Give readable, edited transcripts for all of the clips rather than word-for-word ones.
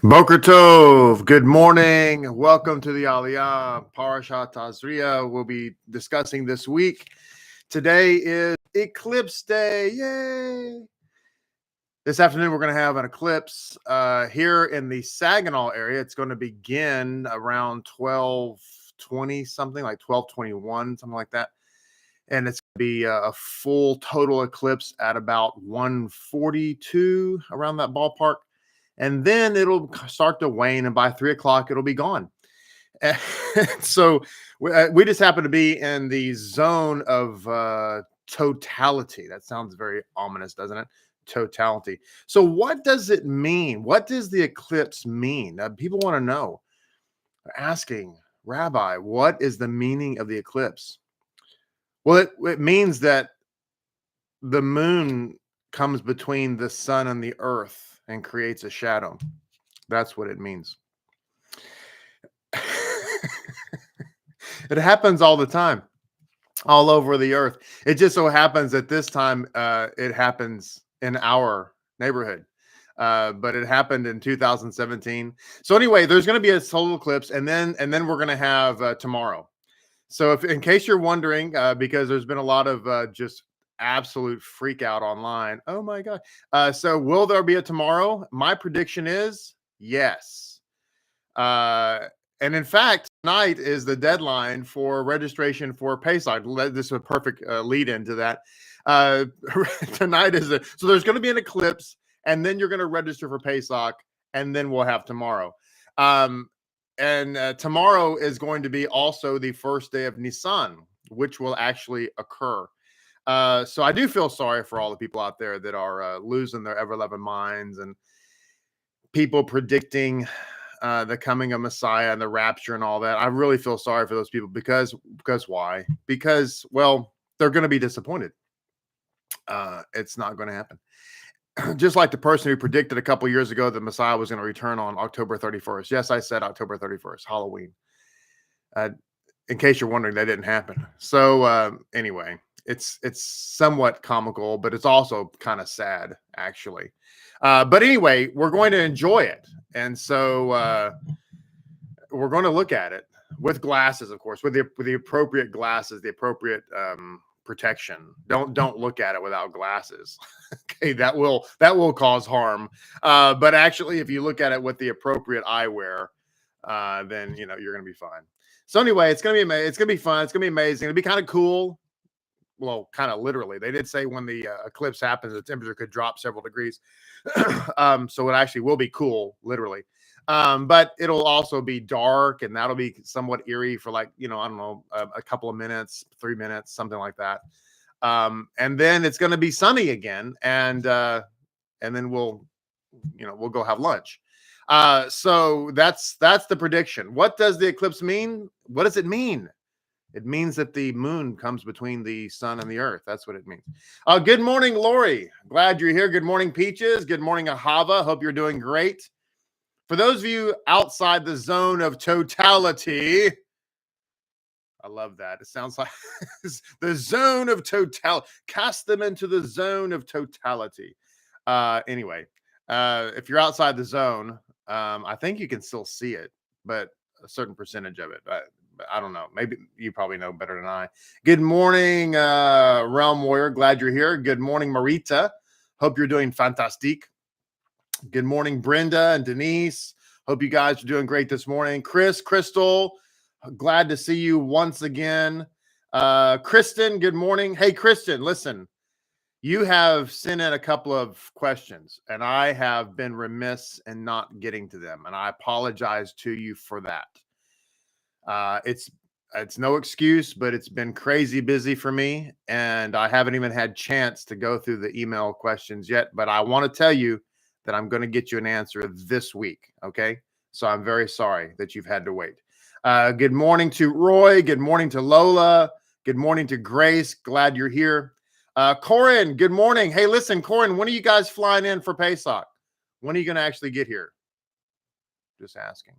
Boker Tov, good morning. Welcome to the Aliyah Parashat Tazria. We'll be discussing this week. Today is Eclipse Day. Yay! This afternoon, we're going to have an eclipse here in the Saginaw area. It's going to begin around 12:20, something like 12:21, something like that. And it's going to be a full total eclipse at about 1:42, around that ballpark. And then it'll start to wane, and by 3 o'clock, it'll be gone. So we just happen to be in the zone of totality. That sounds very ominous, doesn't it? Totality. So what does it mean? What does the eclipse mean? People want to know. They're asking, Rabbi, what is the meaning of the eclipse? Well, it means that the moon comes between the sun and the earth and creates a shadow. That's what it means. It happens all the time, all over the earth. It just so happens that this time it happens in our neighborhood. But it happened in 2017. So anyway, there's going to be a solar eclipse, and then we're going to have tomorrow. So in case you're wondering, because there's been a lot of just absolute freak out online. Oh my God. So will there be a tomorrow? My prediction is yes. And in fact, tonight is the deadline for registration for Pesach. This is a perfect lead into that. Tonight is so there's going to be an eclipse, and then you're going to register for Pesach, and then we'll have tomorrow. And tomorrow is going to be also the first day of Nisan, which will actually occur. So I do feel sorry for all the people out there that are losing their ever-loving minds, and people predicting the coming of Messiah and the rapture and all that. I really feel sorry for those people because why? Because, well, they're going to be disappointed. It's not going to happen. Just like the person who predicted a couple years ago that Messiah was going to return on October 31st. Yes, I said October 31st, Halloween. In case you're wondering, that didn't happen. So anyway, it's somewhat comical, but it's also kind of sad, actually. But anyway, we're going to enjoy it. And so we're going to look at it with glasses, of course, with the appropriate glasses, the appropriate protection. Don't look at it without glasses. Okay, that will cause harm. But actually, if you look at it with the appropriate eyewear, then you're going to be fine. So anyway, it's going to be amazing. It's going to be fun. It's going to be amazing. It'll be kind of cool. Well, kind of literally. They did say when the eclipse happens, the temperature could drop several degrees. So it actually will be cool, literally. But it'll also be dark, and that'll be somewhat eerie for I don't know, a couple of minutes, 3 minutes, something like that. And then it's going to be sunny again, and then we'll go have lunch. So that's the prediction. What does the eclipse mean? What does it mean? It means that the moon comes between the sun and the earth. That's what it means. Good morning, Lori. Glad you're here. Good morning, Peaches. Good morning, Ahava. Hope you're doing great. For those of you outside the zone of totality, I love that. It sounds like the zone of totality. Cast them into the zone of totality. Anyway, if you're outside the zone, I think you can still see it, but a certain percentage of it. I don't know. Maybe you probably know better than I. Good morning, Realm Warrior. Glad you're here. Good morning, Marita. Hope you're doing fantastic. Good morning, Brenda and Denise. Hope you guys are doing great this morning. Chris, Crystal, glad to see you once again. Kristen, good morning. Hey, Kristen, listen. You have sent in a couple of questions, and I have been remiss in not getting to them, and I apologize to you for that. It's no excuse, but it's been crazy busy for me, and I haven't even had chance to go through the email questions yet, but I want to tell you that I'm going to get you an answer this week. Okay. So I'm very sorry that you've had to wait. Good morning to Roy. Good morning to Lola. Good morning to Grace. Glad you're here. Corin, good morning. Hey, listen, Corin, when are you guys flying in for Pesach? When are you going to actually get here? Just asking.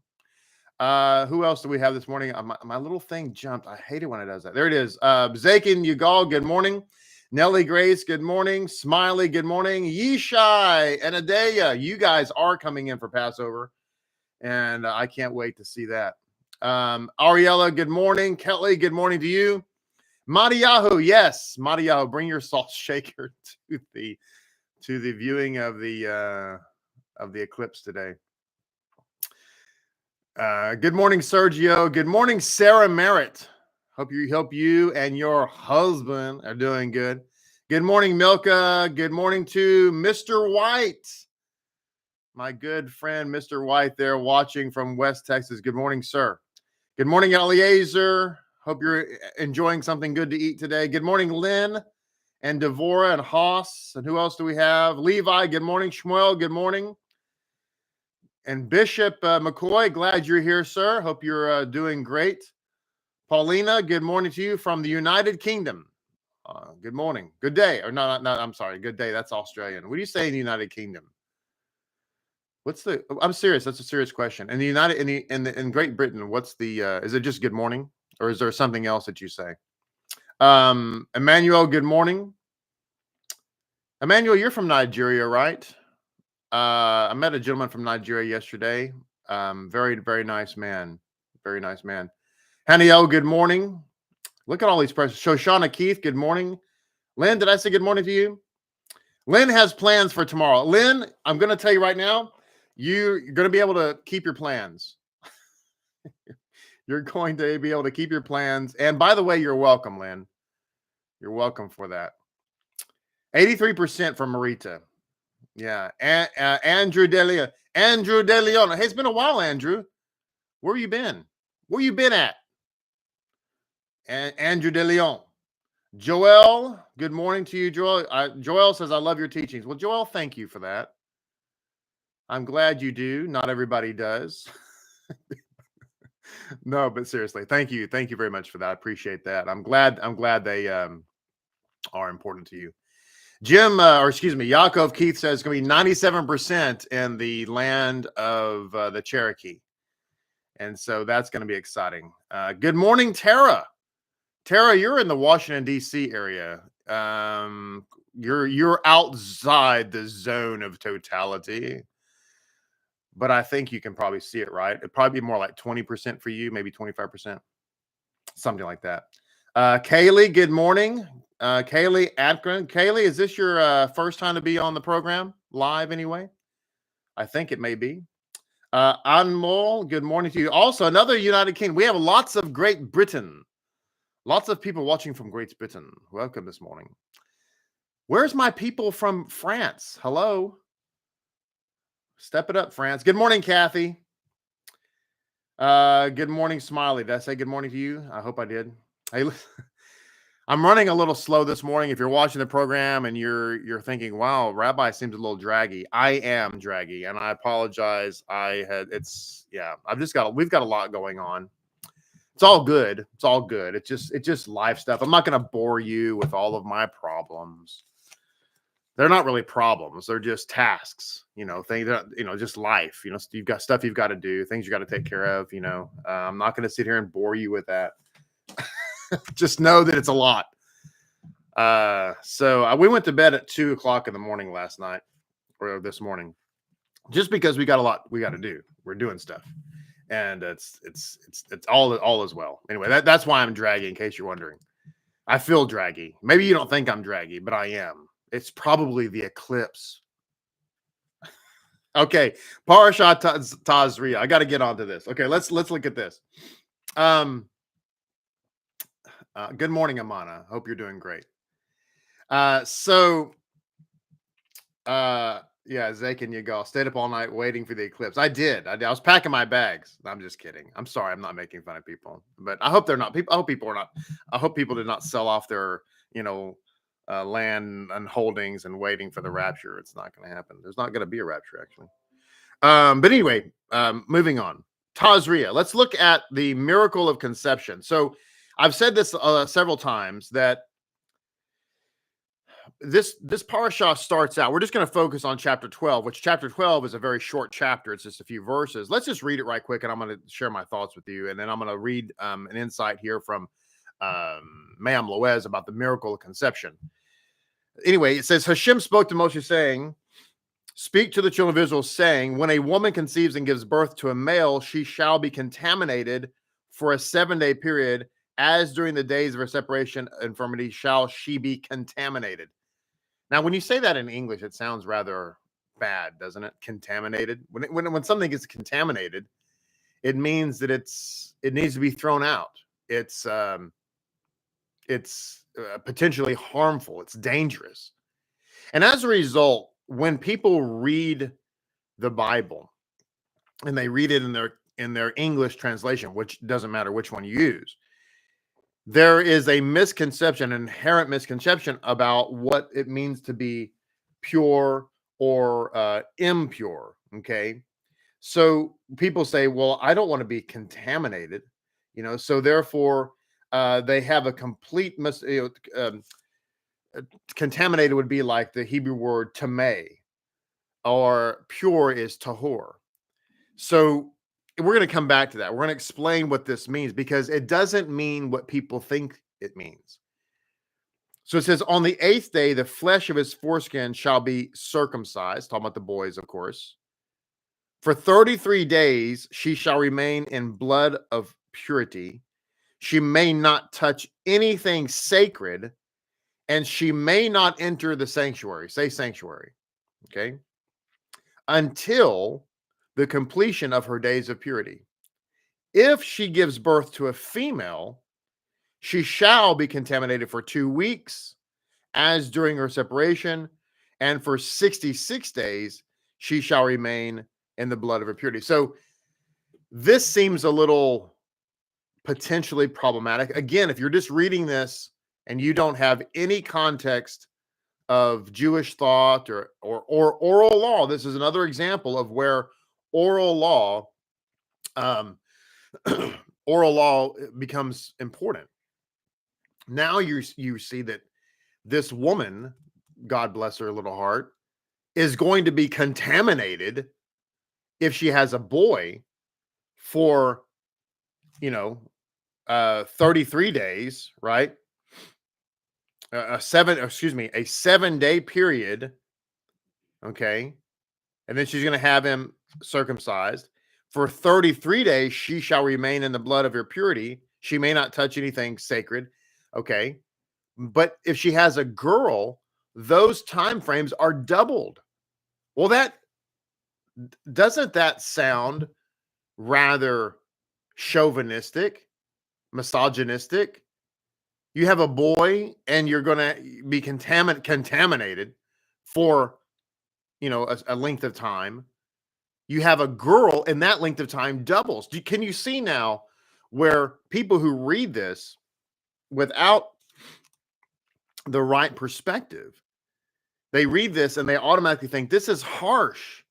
Who else do we have this morning? My little thing jumped. I hate it when it does that. There it is. Zakin Yugal, good morning. Nellie Grace, good morning. Smiley, good morning. Yeshai and Adaya, you guys are coming in for Passover. And I can't wait to see that. Ariella, good morning. Kelly, good morning to you. Madiyahu, yes, Madiyahu, bring your salt shaker to the viewing of the eclipse today. Good morning, Sergio. Good morning, Sarah Merritt. Hope you and your husband are doing good. Good morning, Milka. Good morning to Mr. White, my good friend, Mr. White, there watching from West Texas. Good morning, sir. Good morning, Eliezer. Hope you're enjoying something good to eat today. Good morning, Lynn and Devora and Haas. And who else do we have? Levi, good morning. Shmuel, good morning. And Bishop McCoy, glad you're here, sir. Hope you're doing great. Paulina, good morning to you from the United Kingdom. Good morning. Good day. Or no, I'm sorry. Good day. That's Australian. What do you say in the United Kingdom? I'm serious. That's a serious question. In the in Great Britain, what's the, is it just good morning? Or is there something else that you say? Emmanuel, good morning. Emmanuel, you're from Nigeria, right? I met a gentleman from Nigeria yesterday. Very, very nice man. Very nice man. Haniel, good morning. Look at all these persons. Shoshana Keith, good morning. Lynn, did I say good morning to you? Lynn has plans for tomorrow. Lynn, I'm going to tell you right now, you're going to be able to keep your plans. You're going to be able to keep your plans. And by the way, you're welcome, Lynn. You're welcome for that. 83% from Marita. Yeah. Andrew DeLeon. Andrew DeLeon. Hey, it's been a while, Andrew. Where you been? Where you been at? And Andrew DeLeon. Joel, good morning to you, Joel. Joel says, I love your teachings. Well, Joel, thank you for that. I'm glad you do. Not everybody does. No, but seriously, thank you. Thank you very much for that. I appreciate that. I'm glad they are important to you. Jim, Yaakov Keith says it's going to be 97% in the land of the Cherokee. And so that's going to be exciting. Good morning, Tara. Tara, you're in the Washington, D.C. area. You're outside the zone of totality. But I think you can probably see it, right? It'd probably be more like 20% for you, maybe 25%. Something like that. Kaylee, good morning. Kaylee Atkin. Kaylee, is this your first time to be on the program live anyway? I think it may be. Anmol, good morning to you. Also, another United Kingdom. We have lots of Great Britain. Lots of people watching from Great Britain. Welcome this morning. Where's my people from France? Hello. Step it up, France. Good morning, Kathy. Good morning, Smiley. Did I say good morning to you? I hope I did. Hey, I'm running a little slow this morning. If you're watching the program and you're thinking, wow, Rabbi seems a little draggy. I am draggy, and I apologize. We've got a lot going on. It's all good. It's all good. It's just life stuff. I'm not going to bore you with all of my problems. They're not really problems. They're just tasks, things that, just life, you've got stuff you've got to do, things you got to take care of, I'm not going to sit here and bore you with that. Just know that it's a lot. So we went to bed at 2:00 in the morning last night or this morning, just because we got a lot we got to do. We're doing stuff, and it's all as well. Anyway, that's why I'm draggy, in case you're wondering. I feel draggy. Maybe you don't think I'm draggy, but I am. It's probably the eclipse. Okay, Parashat Tazria. I got to get onto this. Okay, let's look at this. Good morning, Amana. Hope you're doing great. Zake and Yagal stayed up all night waiting for the eclipse. I did. I was packing my bags. I'm just kidding. I'm sorry. I'm not making fun of people, but I hope they're not. I hope people are not. I hope people did not sell off their, land and holdings and waiting for the rapture. It's not going to happen. There's not going to be a rapture, actually. But anyway, moving on. Tazria. Let's look at the miracle of conception. So I've said this several times that this parashah starts out. We're just going to focus on chapter 12, which chapter 12 is a very short chapter. It's just a few verses. Let's just read it right quick, and I'm going to share my thoughts with you. And then I'm going to read an insight here from Mayam Loez about the miracle of conception. Anyway, it says, Hashem spoke to Moshe saying, Speak to the children of Israel, saying, when a woman conceives and gives birth to a male, she shall be contaminated for a 7-day period, as during the days of her separation infirmity shall she be contaminated. Now, when you say that in English, it sounds rather bad, doesn't it? Contaminated. When something gets contaminated, it means that it needs to be thrown out. It's potentially harmful. It's dangerous. And as a result, when people read the Bible and they read it in their English translation, which doesn't matter which one you use, there is a misconception, an inherent misconception about what it means to be pure or impure. Okay. So people say, well, I don't want to be contaminated, so therefore they have a complete contaminated would be like the Hebrew word tameh, or pure is tahor. So we're going to come back to that. We're going to explain what this means, because it doesn't mean what people think it means. So it says, on the 8th day, the flesh of his foreskin shall be circumcised. Talking about the boys, of course. For 33 days, she shall remain in blood of purity. She may not touch anything sacred, and she may not enter the sanctuary. Say sanctuary. Okay. Until the completion of her days of purity. If she gives birth to a female, she shall be contaminated for 2 weeks, as during her separation, and for 66 days she shall remain in the blood of her purity. So this seems a little potentially problematic. Again, if you're just reading this and you don't have any context of Jewish thought or oral law, this is another example of where oral law oral law becomes important. Now you see that this woman, God bless her little heart, is going to be contaminated if she has a boy for 33 days, right? A 7-day period. Okay. And then she's going to have him circumcised. For 33 days, she shall remain in the blood of her purity. She may not touch anything sacred. Okay. But if she has a girl, those time frames are doubled. Well, doesn't that sound rather chauvinistic, misogynistic? You have a boy and you're going to be contaminated for, a length of time. You have a girl and that length of time doubles. Can you see now where people who read this without the right perspective, they read this and they automatically think this is harsh.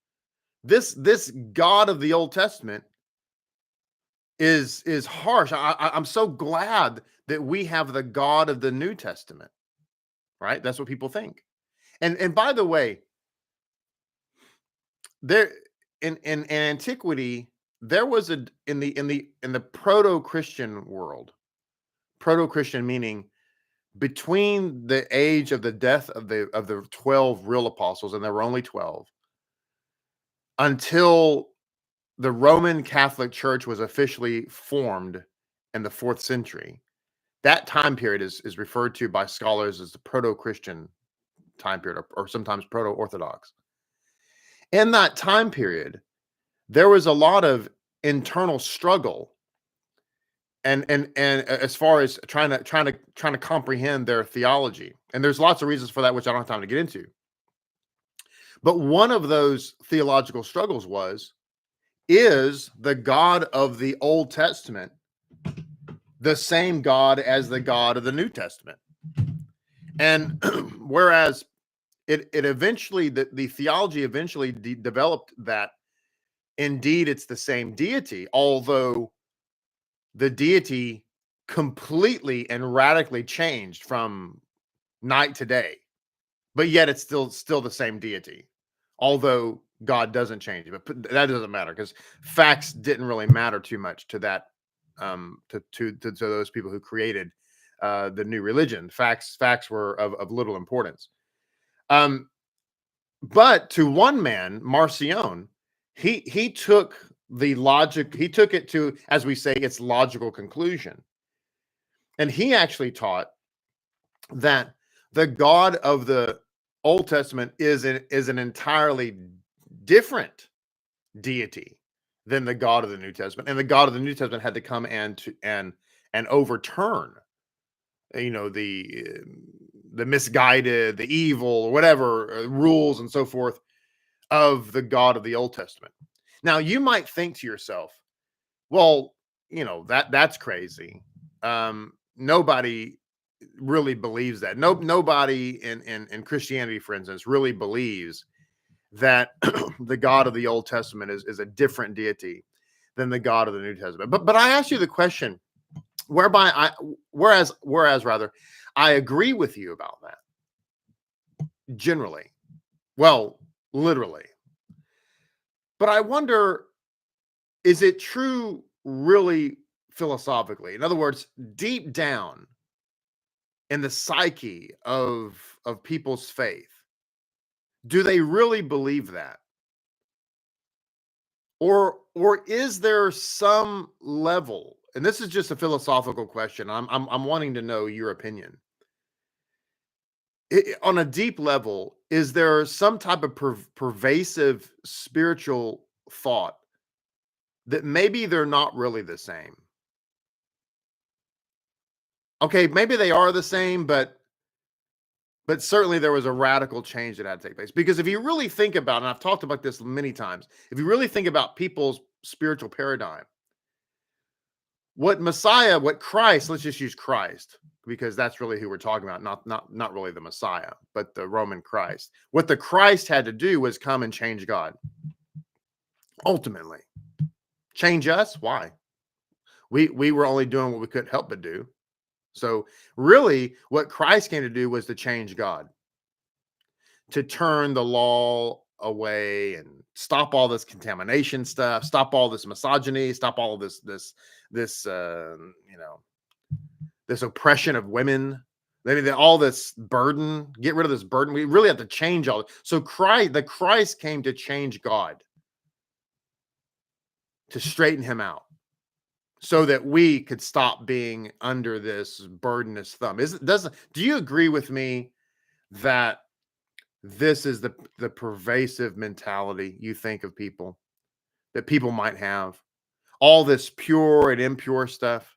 This God of the Old Testament is harsh. I'm so glad that we have the God of the New Testament, right? That's what people think. And by the way, there in antiquity, there was in the proto-Christian world, proto-Christian meaning between the age of the death of the 12 real apostles, and there were only 12, until the Roman Catholic Church was officially formed in the 4th century. That time period is referred to by scholars as the proto-Christian time period, or sometimes proto-Orthodox. In that time period, there was a lot of internal struggle, and as far as trying to comprehend their theology. And there's lots of reasons for that, which I don't have time to get into. But one of those theological struggles is the God of the Old Testament the same God as the God of the New Testament? And whereas it eventually, the theology eventually developed that indeed it's the same deity, although the deity completely and radically changed from night to day, but yet it's still the same deity, although God doesn't change it. But that doesn't matter, because facts didn't really matter too much to that, to those people who created the new religion. Facts were of little importance. But to one man, Marcion, he took the logic, he took it to, as we say, its logical conclusion. And he actually taught that the God of the Old Testament is an entirely different deity than the God of the New Testament, and the God of the New Testament had to come and overturn, the misguided, the evil, or whatever rules and so forth of the God of the Old Testament. Now, you might think to yourself, well, that's crazy. Nobody really believes that. Nobody in Christianity, for instance, really believes that the God of the Old Testament is a different deity than the God of the New Testament. But I ask you the question, whereas rather, I agree with you about that generally. Well, literally. But I wonder, is it true really philosophically? In other words, deep down in the psyche of people's faith, do they really believe that? Or is there some level, and this is just a philosophical question, I'm wanting to know your opinion. On a deep level, is there some type of pervasive spiritual thought that maybe they're not really the same? Okay, maybe they are the same, but certainly there was a radical change that had to take place. Because if you really think about, and I've talked about this many times, if you really think about people's spiritual paradigm, what Christ, let's just use Christ, because that's really who we're talking about, not really the Messiah, but the Roman Christ. What the Christ had to do was come and change God. Ultimately. Change us? Why? We were only doing what we couldn't help but do. So really, what Christ came to do was to change God, to turn the law away and stop all this contamination stuff, stop all this misogyny, stop all of this this oppression of women. All this burden, get rid of this burden. We really have to change all. So the Christ came to change God, to straighten him out, so that we could stop being under this burdenous thumb. Do you agree with me that this is the pervasive mentality you think of people, that people might have? All this pure and impure stuff.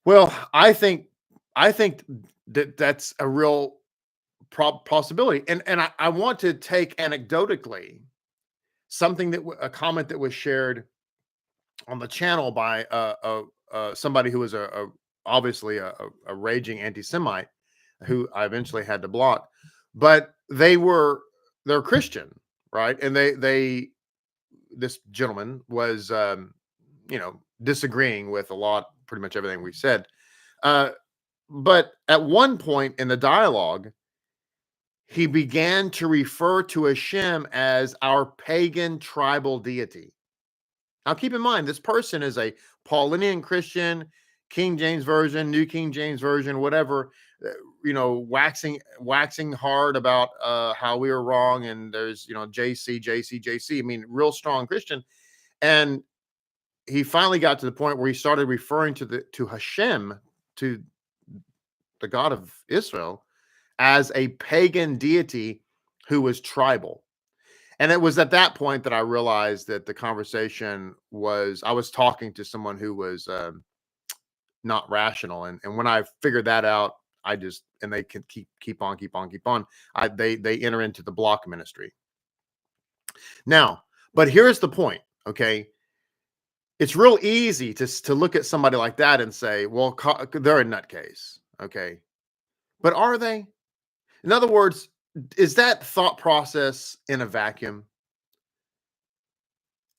Well, I think that that's a real possibility. And I want to take anecdotally something a comment that was shared on the channel by somebody who was obviously a raging anti-Semite, who I eventually had to block. But they're Christian, right? And this gentleman was disagreeing with pretty much everything we said. But at one point in the dialogue, he began to refer to HaShem as our pagan tribal deity. Now, keep in mind, this person is a Paulinian Christian, King James Version, New King James Version, whatever, waxing hard about how we were wrong. And there's, JC. I mean, real strong Christian. And he finally got to the point where he started referring to HaShem, to the God of Israel, as a pagan deity who was tribal. And it was at that point that I realized that the conversation I was talking to someone who was not rational. And when I figured that out, and they can keep on. They enter into the block ministry. Now, but here's the point, okay? It's real easy to look at somebody like that and say, well, they're a nutcase, okay? But are they? In other words, is that thought process in a vacuum?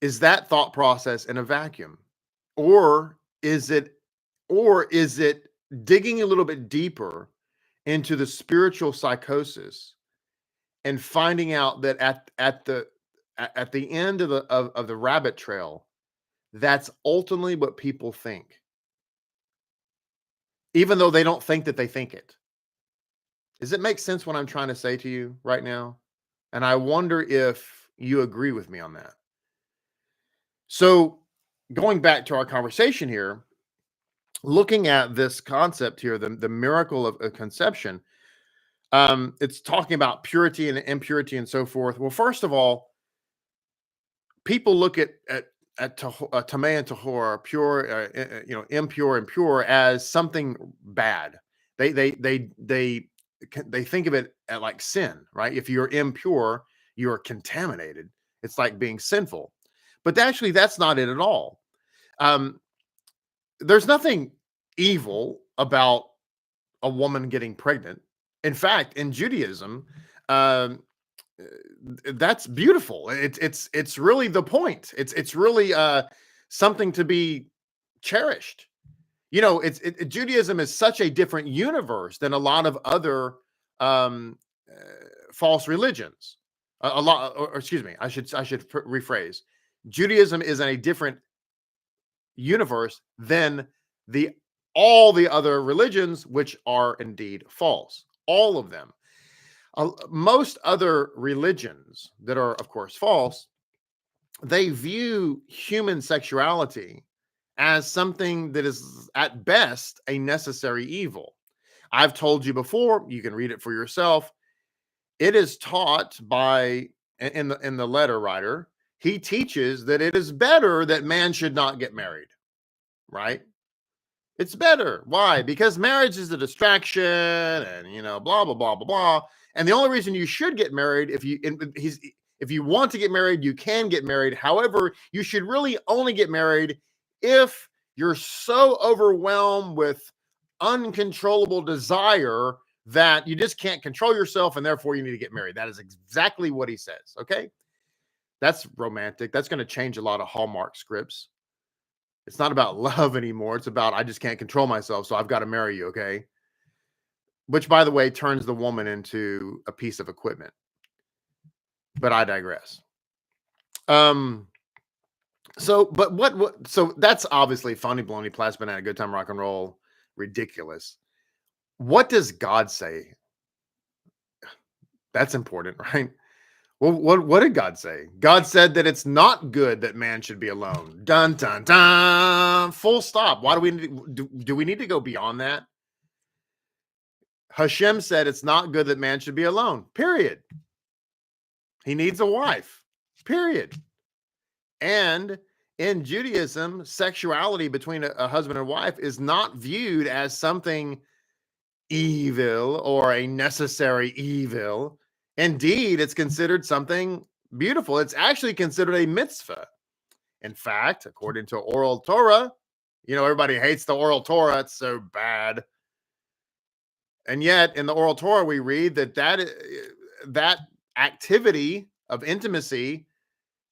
Is that thought process in a vacuum? Or is it digging a little bit deeper into the spiritual psychosis and finding out that at the end of the rabbit trail, that's ultimately what people think, even though they don't think that they think it? Does it make sense what I'm trying to say to you right now? And I wonder if you agree with me on that. So, going back to our conversation here, looking at this concept here, the miracle of conception, it's talking about purity and impurity and so forth. Well, first of all, people look at tamei and tahor, pure, impure and pure, as something bad. They think of it at like sin, right? If you're impure, you're contaminated. It's like being sinful, but actually, that's not it at all. Um, there's nothing evil about a woman getting pregnant. In fact, in Judaism, um, that's beautiful. It's really the point. It's really something to be cherished. Judaism is such a different universe than a lot of other um, uh, false religions. A lot, or excuse me, I should rephrase. Judaism is in a different universe than the all the other religions, which are indeed false. All of them. Most other religions that are, of course, false, they view human sexuality as something that is at best a necessary evil. I've told you before, you can read it for yourself. It is taught by in the letter writer, he teaches that it is better that man should not get married, right? It's better. Why? Because marriage is a distraction and blah blah blah blah blah. And the only reason you should get married, if you want to get married, you can get married. However, you should really only get married if you're so overwhelmed with uncontrollable desire that you just can't control yourself, and therefore you need to get married. That is exactly what he says. Okay. That's romantic. That's going to change a lot of Hallmark scripts. It's not about love anymore. It's about, I just can't control myself, so I've got to marry you, okay? Which, by the way, turns the woman into a piece of equipment. But I digress. So that's obviously funny, baloney, plastic banana, good time, rock and roll, ridiculous. What does God say? That's important, right? Well, what did God say? God said that it's not good that man should be alone. Dun dun dun. Full stop. Why do we need to go beyond that? HaShem said it's not good that man should be alone. Period. He needs a wife. Period. And in Judaism, sexuality between a husband and wife is not viewed as something evil or a necessary evil. Indeed, it's considered something beautiful. It's actually considered a mitzvah. In fact, according to oral Torah, everybody hates the oral Torah. It's so bad. And yet, in the oral Torah, we read that activity of intimacy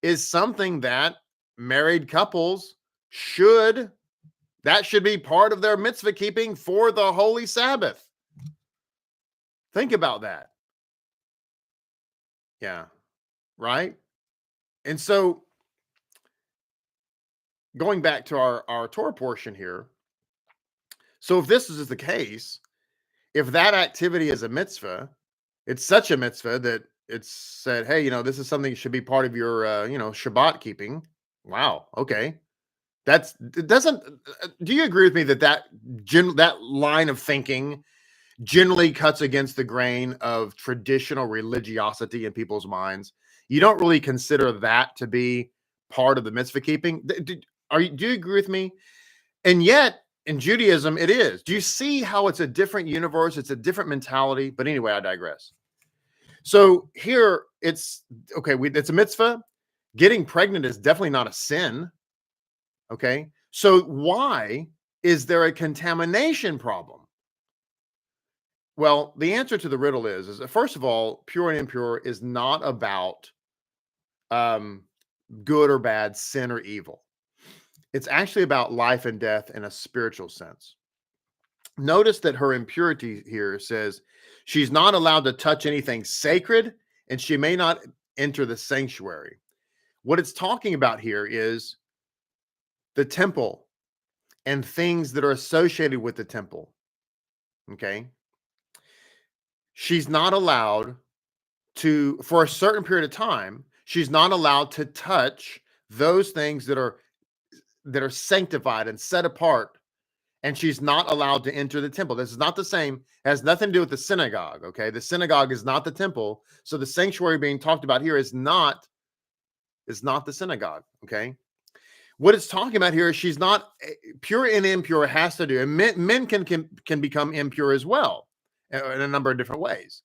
is something that married couples should be part of their mitzvah keeping for the holy Sabbath. Think about that. Yeah. Right? And so going back to our Torah portion here. So if this is the case, if that activity is a mitzvah, it's such a mitzvah that it's said, hey, this is something that should be part of your, Shabbat keeping. Wow. Okay. Do you agree with me that line of thinking generally cuts against the grain of traditional religiosity in people's minds? You don't really consider that to be part of the mitzvah keeping. Do you agree with me? And yet in Judaism, it is. Do you see how it's a different universe? It's a different mentality. But anyway, I digress. So here it's okay. It's a mitzvah. Getting pregnant is definitely not a sin. Okay. So why is there a contamination problem? Well, the answer to the riddle is that, first of all, pure and impure is not about good or bad, sin or evil. It's actually about life and death in a spiritual sense. Notice that her impurity here says she's not allowed to touch anything sacred, and she may not enter the sanctuary. What it's talking about here is the temple and things that are associated with the temple. Okay. She's not allowed for a certain period of time, she's not allowed to touch those things that are sanctified and set apart, and she's not allowed to enter the temple. This is not the same, it has nothing to do with the synagogue, okay? The synagogue is not the temple. So the sanctuary being talked about here is not the synagogue, okay? What it's talking about here is she's not pure and impure has to do, and men can become impure as well in a number of different ways.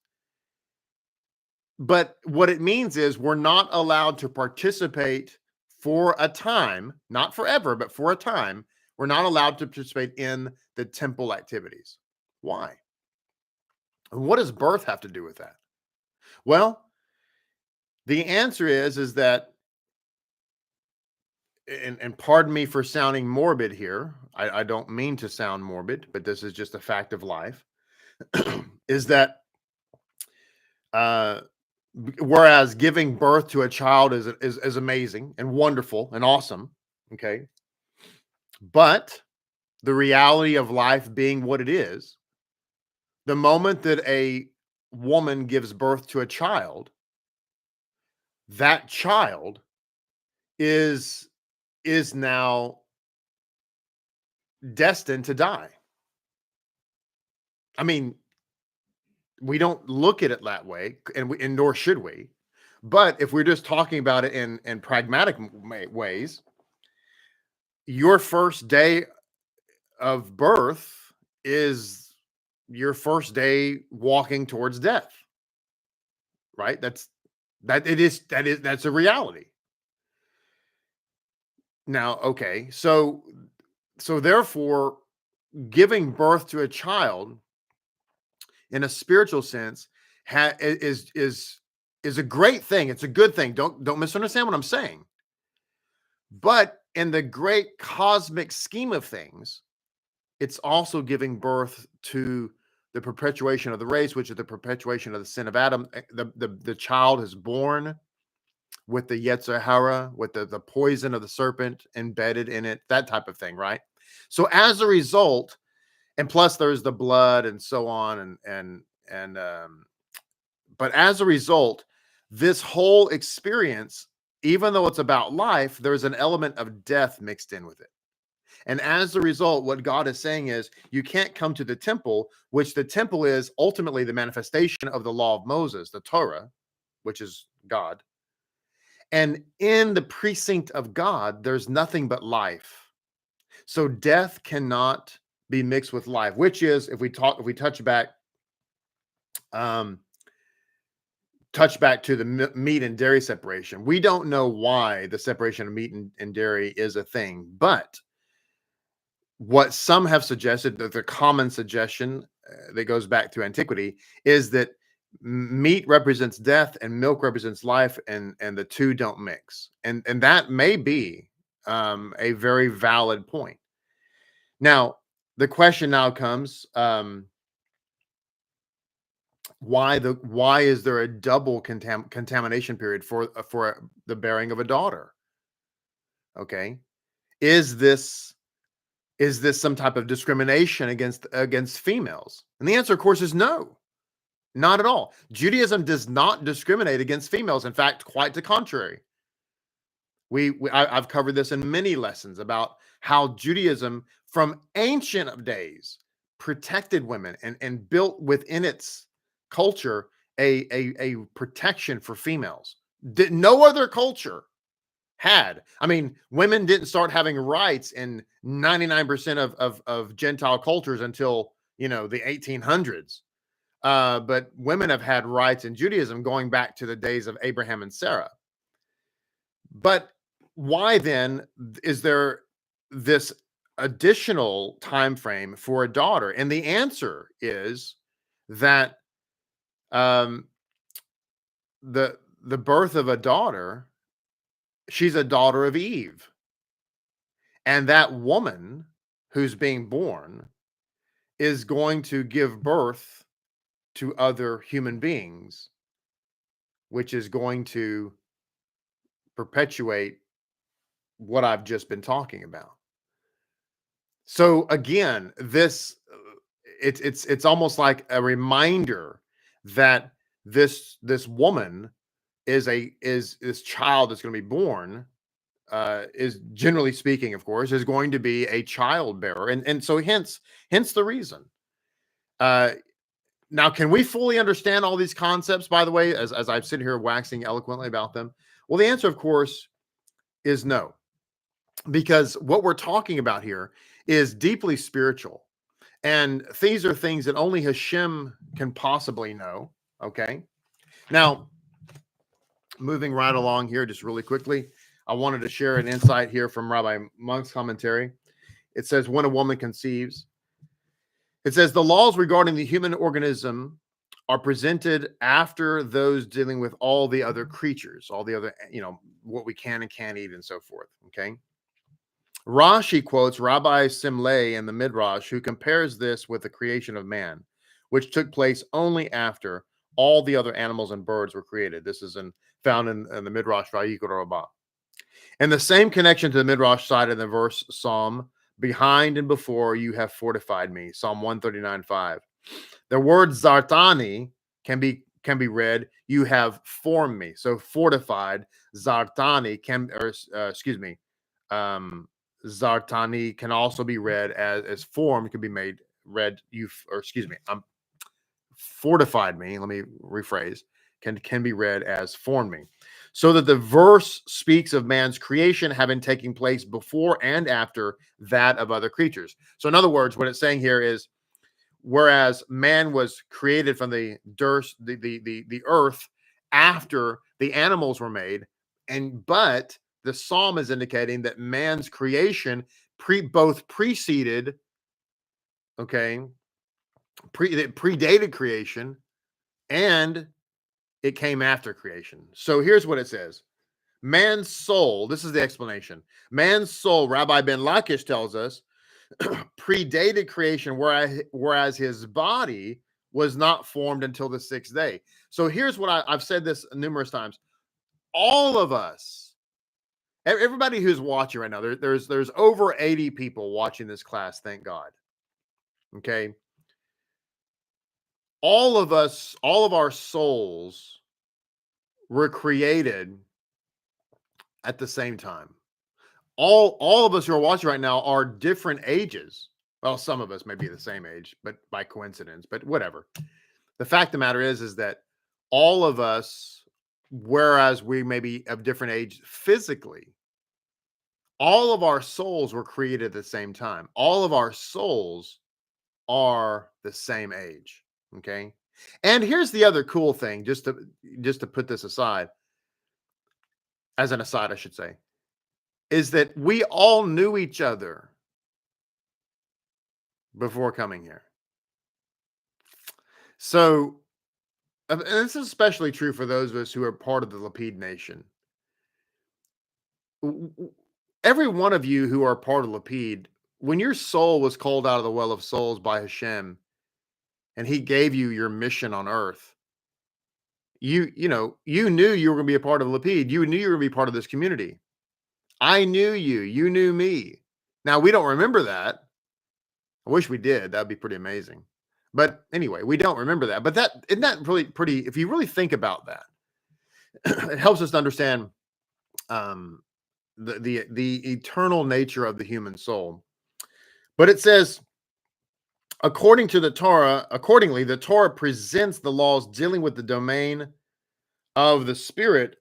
But what it means is we're not allowed to participate for a time, not forever, but for a time. We're not allowed to participate in the temple activities. Why? And what does birth have to do with that? Well, the answer is that, and pardon me for sounding morbid here. I don't mean to sound morbid, but this is just a fact of life, is that whereas giving birth to a child is amazing and wonderful and awesome, okay? But the reality of life being what it is, the moment that a woman gives birth to a child, that child is now destined to die. I mean, we don't look at it that way, and nor should we. But if we're just talking about it in pragmatic ways, your first day of birth is your first day walking towards death, right? That's a reality. Now, okay, so therefore, giving birth to a child in a spiritual sense is a great thing. It's a good thing. Don't misunderstand what I'm saying. But in the great cosmic scheme of things, it's also giving birth to the perpetuation of the race, which is the perpetuation of the sin of Adam. The child is born with the Yetzer Hara, with the poison of the serpent embedded in it, that type of thing, right? So as a result, and plus there's the blood and so on, but as a result, this whole experience, even though it's about life, there's an element of death mixed in with it. And as a result, what God is saying is you can't come to the temple, which the temple is ultimately the manifestation of the law of Moses, the Torah, which is God. And in the precinct of God, there's nothing but life. So death cannot be mixed with life, which is, if we touch back to the meat and dairy separation. We don't know why the separation of meat and dairy is a thing, but what some have suggested, that the common suggestion that goes back to antiquity, is that meat represents death and milk represents life, and the two don't mix. And that may be a very valid point. Now, the question now comes, why is there a double contamination period for the bearing of a daughter? Okay, is this some type of discrimination against females? And the answer, of course, is no, not at all. Judaism does not discriminate against females. In fact, quite the contrary. I've covered this in many lessons about how Judaism, from ancient of days, protected women and built within its culture a protection for females that no other culture had. I mean, women didn't start having rights in 99% of Gentile cultures until, the 1800s. But women have had rights in Judaism going back to the days of Abraham and Sarah. But why then is there this additional time frame for a daughter? And the answer is that the birth of a daughter, she's a daughter of Eve, and that woman who's being born is going to give birth to other human beings, which is going to perpetuate what I've just been talking about. So again, it's almost like a reminder that this woman is this child that's going to be born, is generally speaking, of course, is going to be a child bearer, and so hence the reason. Now, can we fully understand all these concepts, by the way, as I've sitting here waxing eloquently about them? Well, the answer, of course, is no, because what we're talking about here is deeply spiritual, and these are things that only HaShem can possibly know. Okay, now moving right along here, just really quickly, I wanted to share an insight here from Rabbi Monk's commentary. It says, when a woman conceives, it says the laws regarding the human organism are presented after those dealing with all the other creatures, all the other, what we can and can't eat and so forth. Okay. Rashi quotes Rabbi Simlei in the Midrash, who compares this with the creation of man, which took place only after all the other animals and birds were created. This is found in the Midrash Vayikra Rabbah. And the same connection to the Midrash cited in the verse Psalm, behind and before you have fortified me, Psalm 139:5. The word zartani can be read, you have formed me. So fortified, zartani zartani can also be read as formed, can be read fortified me. Let me rephrase. Can be read as formed me. So that the verse speaks of man's creation having taken place before and after that of other creatures. So in other words, what it's saying here is, whereas man was created from the dirt, the earth, after the animals were made, but the psalm is indicating that man's creation both preceded, predated creation, and it came after creation. So here's what it says. Man's soul, this is the explanation. Man's soul, Rabbi Ben Lakish tells us, predated creation, whereas his body was not formed until the sixth day. So here's what I've said this numerous times. All of us, everybody who's watching right now, there's over 80 people watching this class, thank God. Okay. All of us, all of our souls were created at the same time. All of us who are watching right now are different ages. Well, some of us may be the same age, but by coincidence, but whatever. The fact of the matter is that all of us, whereas we may be of different age physically, all of our souls were created at the same time. All of our souls are the same age. Okay. And here's the other cool thing, just to put this aside, as an aside, I should say, is that we all knew each other before coming here. So, and this is especially true for those of us who are part of the Lapid nation. Every one of you who are part of Lapid, when your soul was called out of the well of souls by HaShem, and he gave you your mission on earth, you knew you were going to be a part of Lapid. You knew you were going to be part of this community. I knew you. You knew me. Now, we don't remember that. I wish we did. That'd be pretty amazing. But anyway, we don't remember that. But isn't that really pretty? If you really think about that, it helps us to understand the eternal nature of the human soul. But it says, accordingly, the Torah presents the laws dealing with the domain of the spirit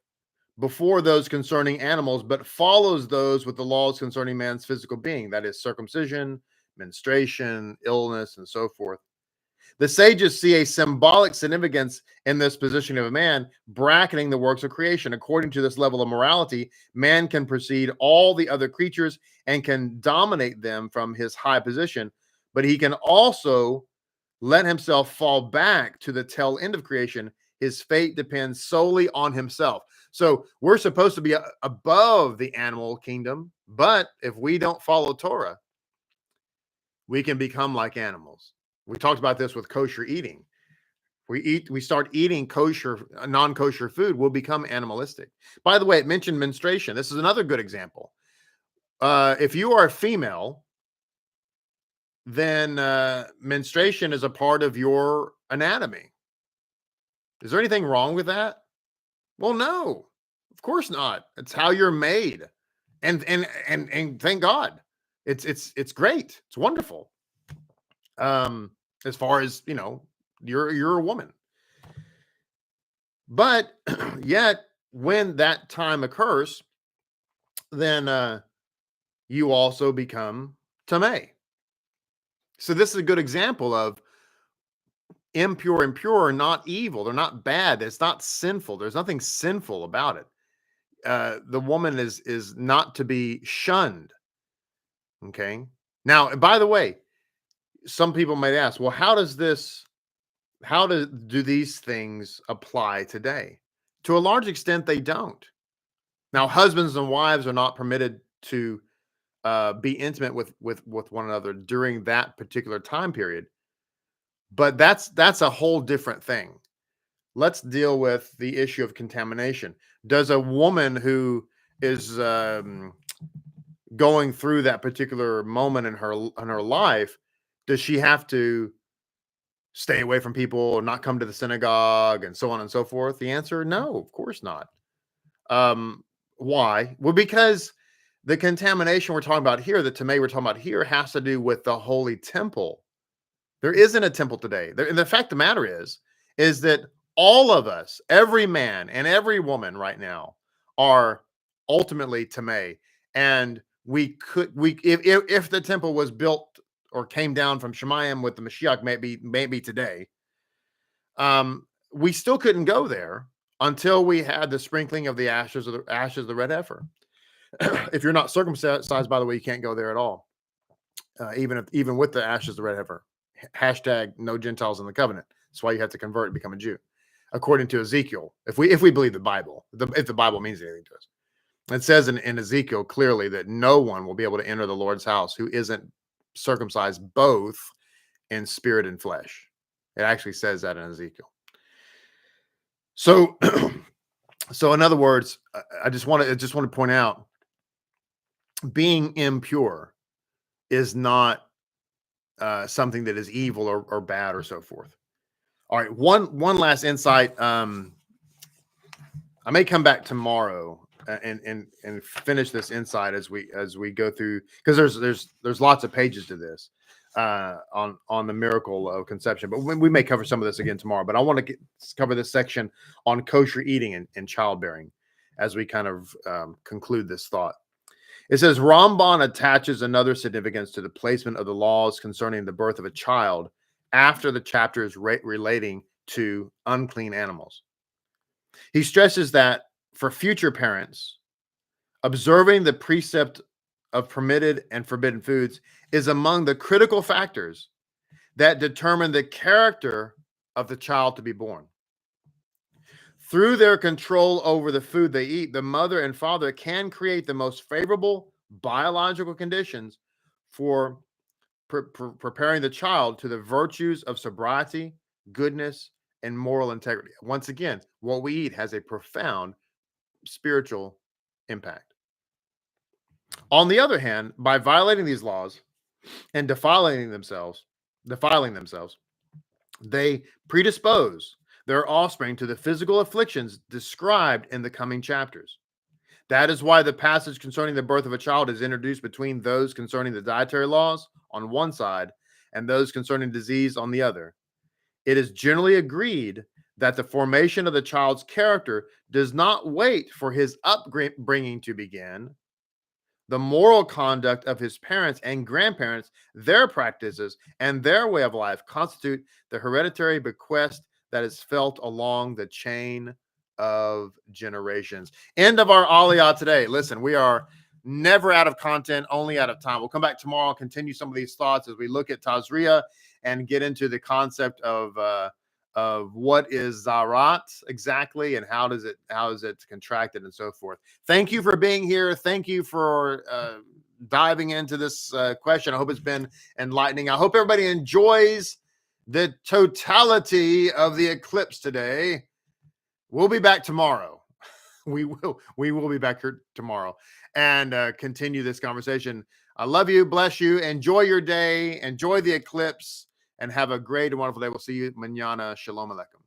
before those concerning animals, but follows those with the laws concerning man's physical being, that is circumcision, menstruation, illness, and so forth. The sages see a symbolic significance in this position of a man, bracketing the works of creation. According to this level of morality, man can precede all the other creatures and can dominate them from his high position, but he can also let himself fall back to the tail end of creation. His fate depends solely on himself. So we're supposed to be above the animal kingdom, but if we don't follow Torah, we can become like animals. We talked about this with kosher eating. We start eating non-kosher food, we'll become animalistic. By the way, it mentioned menstruation. This is another good example. If you are a female, then menstruation is a part of your anatomy. Is there anything wrong with that? Well, no, of course not. It's how you're made. And thank God. It's great. It's wonderful. As far as, you're a woman. But yet when that time occurs, then you also become tamei. So this is a good example of impure and pure are not evil. They're not bad. It's not sinful. There's nothing sinful about it. The woman is not to be shunned. Okay. Now, by the way, some people might ask, well, how do these things apply today? To a large extent, they don't. Now, husbands and wives are not permitted to be intimate with one another during that particular time period. But that's a whole different thing. Let's deal with the issue of contamination. Does a woman who is going through that particular moment in her life, does she have to stay away from people or not come to the synagogue and so on and so forth? The answer, no, of course not. Why? Well, because the contamination we're talking about here, the tamei we're talking about here, has to do with the holy temple. There isn't a temple today. And the fact of the matter is that all of us, every man and every woman right now, are ultimately tamei. And if the temple was built or came down from Shemayim with the Moshiach, maybe today, we still couldn't go there until we had the sprinkling of the ashes of the red heifer. If you're not circumcised, by the way, you can't go there at all. Even with the ashes of the red heifer. Hashtag no Gentiles in the covenant. That's why you have to convert and become a Jew, according to Ezekiel. If we believe the Bible, if the Bible means anything to us, it says in Ezekiel clearly that no one will be able to enter the Lord's house who isn't circumcised both in spirit and flesh. It actually says that in Ezekiel. So, so in other words, I just want to point out, being impure is not something that is evil or bad or so forth. All right, one last insight. I may come back tomorrow and finish this insight as we go through, because there's lots of pages to this on the miracle of conception. But we may cover some of this again tomorrow. But I want to cover this section on kosher eating and childbearing as we kind of conclude this thought. It says Ramban attaches another significance to the placement of the laws concerning the birth of a child after the chapters relating to unclean animals. He stresses that for future parents, observing the precept of permitted and forbidden foods is among the critical factors that determine the character of the child to be born. Through their control over the food they eat, the mother and father can create the most favorable biological conditions for preparing the child to the virtues of sobriety, goodness, and moral integrity. Once again, what we eat has a profound spiritual impact. On the other hand, by violating these laws and defiling themselves, they predispose their offspring to the physical afflictions described in the coming chapters. That is why the passage concerning the birth of a child is introduced between those concerning the dietary laws on one side and those concerning disease on the other. It is generally agreed that the formation of the child's character does not wait for his upbringing to begin. The moral conduct of his parents and grandparents, their practices, and their way of life constitute the hereditary bequest that is felt along the chain of generations. End of our Aliyah today. Listen, we are never out of content, only out of time. We'll come back tomorrow and continue some of these thoughts as we look at Tazria and get into the concept of what is zarat exactly and how is it contracted and so forth. Thank you for being here. Thank you for diving into this question. I hope it's been enlightening. I hope everybody enjoys the totality of the eclipse today. We'll be back tomorrow. We will be back here tomorrow and continue this conversation. I love you. Bless you. Enjoy your day. Enjoy the eclipse and have a great and wonderful day. We'll see you mañana. Shalom aleichem.